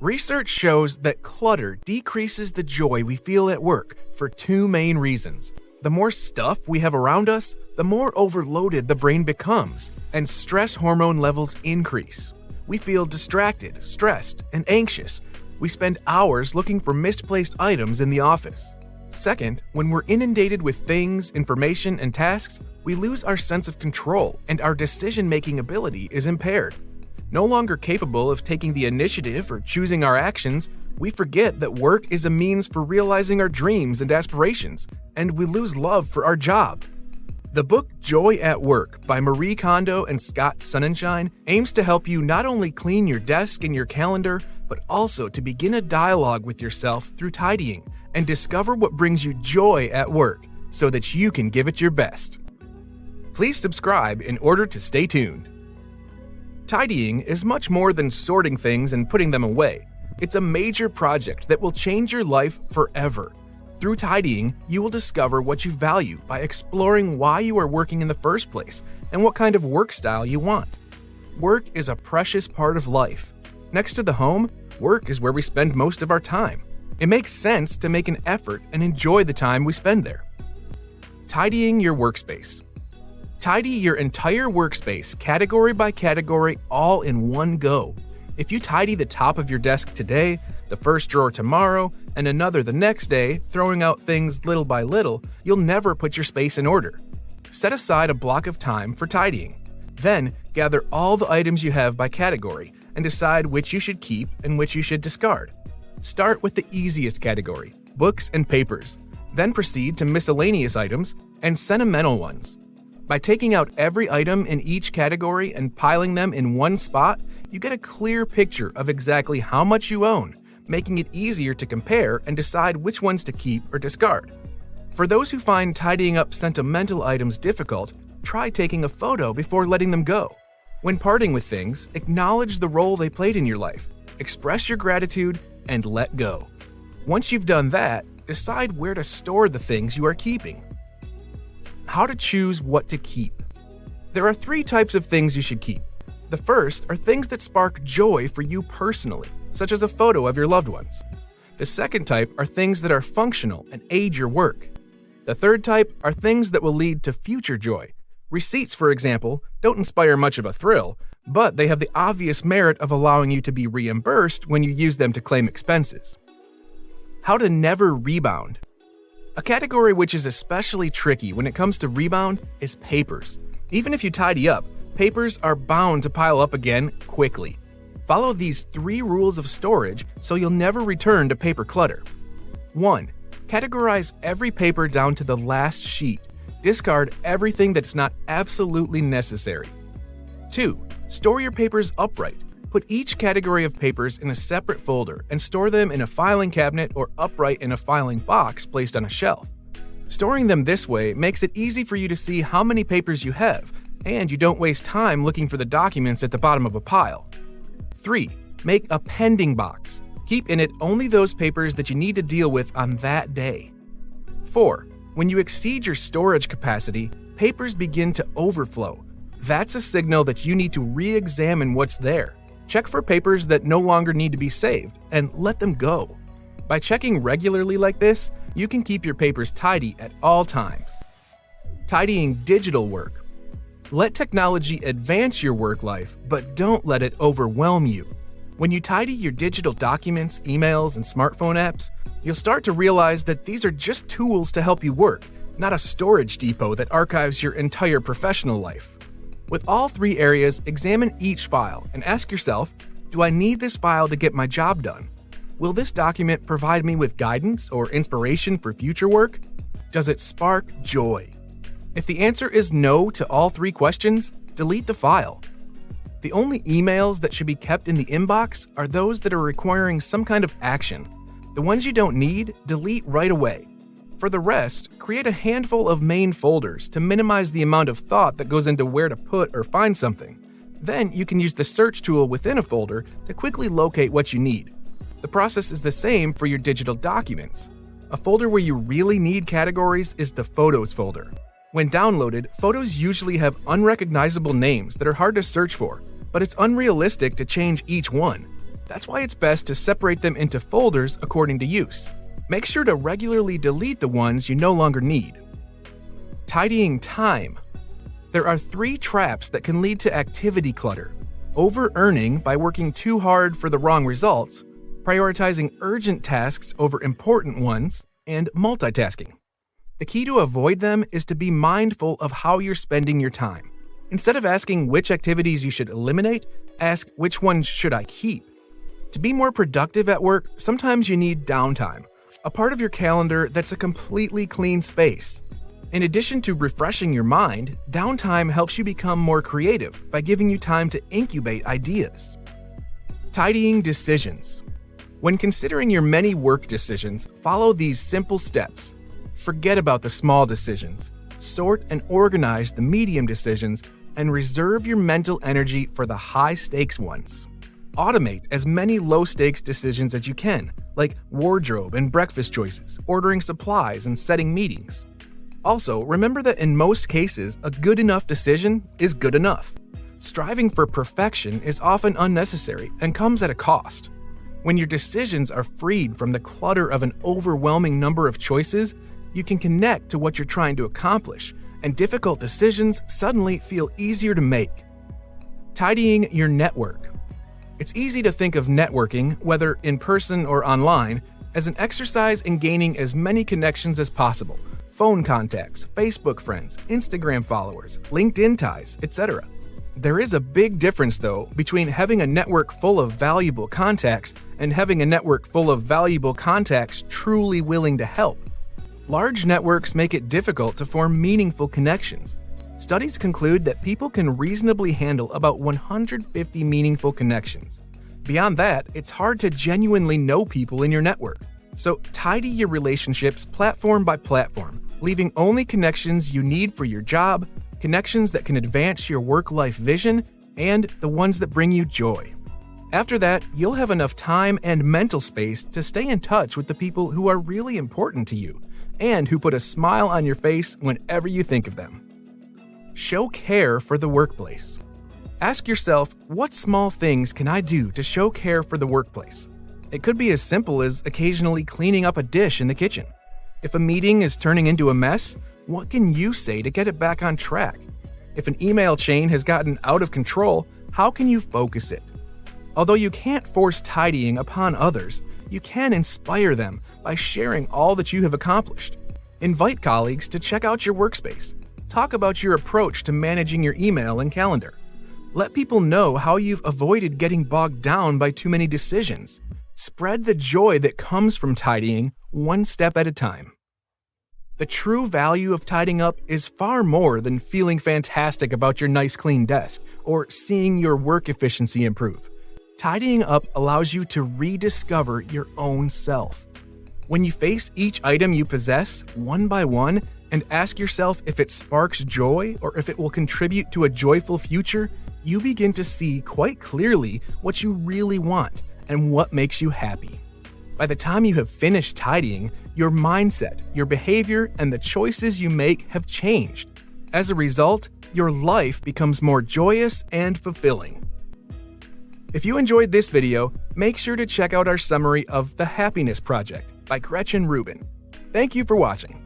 Research shows that clutter decreases the joy we feel at work for two main reasons. The more stuff we have around us, the more overloaded the brain becomes, and stress hormone levels increase. We feel distracted, stressed, and anxious. We spend hours looking for misplaced items in the office. Second, when we're inundated with things, information, and tasks, we lose our sense of control and our decision-making ability is impaired. No longer capable of taking the initiative or choosing our actions, we forget that work is a means for realizing our dreams and aspirations, and we lose love for our job. The book Joy at Work by Marie Kondo and Scott Sonenshein aims to help you not only clean your desk and your calendar, but also to begin a dialogue with yourself through tidying and discover what brings you joy at work so that you can give it your best. Please subscribe in order to stay tuned. Tidying is much more than sorting things and putting them away. It's a major project that will change your life forever. Through tidying, you will discover what you value by exploring why you are working in the first place and what kind of work style you want. Work is a precious part of life. Next to the home, work is where we spend most of our time. It makes sense to make an effort and enjoy the time we spend there. Tidying your workspace. Tidy your entire workspace category by category all in one go. If you tidy the top of your desk today, the first drawer tomorrow, and another the next day, throwing out things little by little, you'll never put your space in order. Set aside a block of time for tidying. Then, gather all the items you have by category and decide which you should keep and which you should discard. Start with the easiest category, books and papers. Then proceed to miscellaneous items and sentimental ones. By taking out every item in each category and piling them in one spot, you get a clear picture of exactly how much you own, making it easier to compare and decide which ones to keep or discard. For those who find tidying up sentimental items difficult, try taking a photo before letting them go. When parting with things, acknowledge the role they played in your life, express your gratitude, and let go. Once you've done that, decide where to store the things you are keeping. How to choose what to keep. There are 3 types of things you should keep. The first are things that spark joy for you personally, such as a photo of your loved ones. The second type are things that are functional and aid your work. The third type are things that will lead to future joy. Receipts, for example, don't inspire much of a thrill, but they have the obvious merit of allowing you to be reimbursed when you use them to claim expenses. How to never rebound. A category which is especially tricky when it comes to rebound is papers. Even if you tidy up, papers are bound to pile up again quickly. Follow these 3 rules of storage so you'll never return to paper clutter. 1. Categorize every paper down to the last sheet. Discard everything that's not absolutely necessary. 2. Store your papers upright. Put each category of papers in a separate folder and store them in a filing cabinet or upright in a filing box placed on a shelf. Storing them this way makes it easy for you to see how many papers you have, and you don't waste time looking for the documents at the bottom of a pile. 3. Make a pending box. Keep in it only those papers that you need to deal with on that day. 4. When you exceed your storage capacity, papers begin to overflow. That's a signal that you need to re-examine what's there. Check for papers that no longer need to be saved and let them go. By checking regularly like this, you can keep your papers tidy at all times. Tidying digital work. Let technology advance your work life, but don't let it overwhelm you. When you tidy your digital documents, emails, and smartphone apps, you'll start to realize that these are just tools to help you work, not a storage depot that archives your entire professional life. With all 3 areas, examine each file and ask yourself, do I need this file to get my job done? Will this document provide me with guidance or inspiration for future work? Does it spark joy? If the answer is no to all 3 questions, delete the file. The only emails that should be kept in the inbox are those that are requiring some kind of action. The ones you don't need, delete right away. For the rest, create a handful of main folders to minimize the amount of thought that goes into where to put or find something. Then you can use the search tool within a folder to quickly locate what you need. The process is the same for your digital documents. A folder where you really need categories is the Photos folder. When downloaded, photos usually have unrecognizable names that are hard to search for, but it's unrealistic to change each one. That's why it's best to separate them into folders according to use. Make sure to regularly delete the ones you no longer need. Tidying time. There are 3 traps that can lead to activity clutter: over-earning by working too hard for the wrong results, prioritizing urgent tasks over important ones, and multitasking. The key to avoid them is to be mindful of how you're spending your time. Instead of asking which activities you should eliminate, ask which ones should I keep. To be more productive at work, sometimes you need downtime, a part of your calendar that's a completely clean space. In addition to refreshing your mind, downtime helps you become more creative by giving you time to incubate ideas. Tidying decisions. When considering your many work decisions, follow these simple steps. Forget about the small decisions. Sort and organize the medium decisions, and reserve your mental energy for the high-stakes ones. Automate as many low-stakes decisions as you can, like wardrobe and breakfast choices, ordering supplies, and setting meetings. Also, remember that in most cases, a good enough decision is good enough. Striving for perfection is often unnecessary and comes at a cost. When your decisions are freed from the clutter of an overwhelming number of choices, you can connect to what you're trying to accomplish, and difficult decisions suddenly feel easier to make. Tidying your network. It's easy to think of networking, whether in person or online, as an exercise in gaining as many connections as possible: phone contacts, Facebook friends, Instagram followers, LinkedIn ties, etc. There is a big difference, though, between having a network full of valuable contacts and having a network full of valuable contacts truly willing to help. Large networks make it difficult to form meaningful connections. Studies conclude that people can reasonably handle about 150 meaningful connections. Beyond that, it's hard to genuinely know people in your network. So tidy your relationships platform by platform, leaving only connections you need for your job, connections that can advance your work-life vision, and the ones that bring you joy. After that, you'll have enough time and mental space to stay in touch with the people who are really important to you, and who put a smile on your face whenever you think of them. Show care for the workplace. Ask yourself, what small things can I do to show care for the workplace? It could be as simple as occasionally cleaning up a dish in the kitchen. If a meeting is turning into a mess, what can you say to get it back on track? If an email chain has gotten out of control, how can you focus it? Although you can't force tidying upon others, you can inspire them by sharing all that you have accomplished. Invite colleagues to check out your workspace. Talk about your approach to managing your email and calendar. Let people know how you've avoided getting bogged down by too many decisions. Spread the joy that comes from tidying one step at a time. The true value of tidying up is far more than feeling fantastic about your nice clean desk or seeing your work efficiency improve. Tidying up allows you to rediscover your own self. When you face each item you possess one by one and ask yourself if it sparks joy or if it will contribute to a joyful future, you begin to see quite clearly what you really want and what makes you happy. By the time you have finished tidying, your mindset, your behavior, and the choices you make have changed. As a result, your life becomes more joyous and fulfilling. If you enjoyed this video, make sure to check out our summary of The Happiness Project by Gretchen Rubin. Thank you for watching.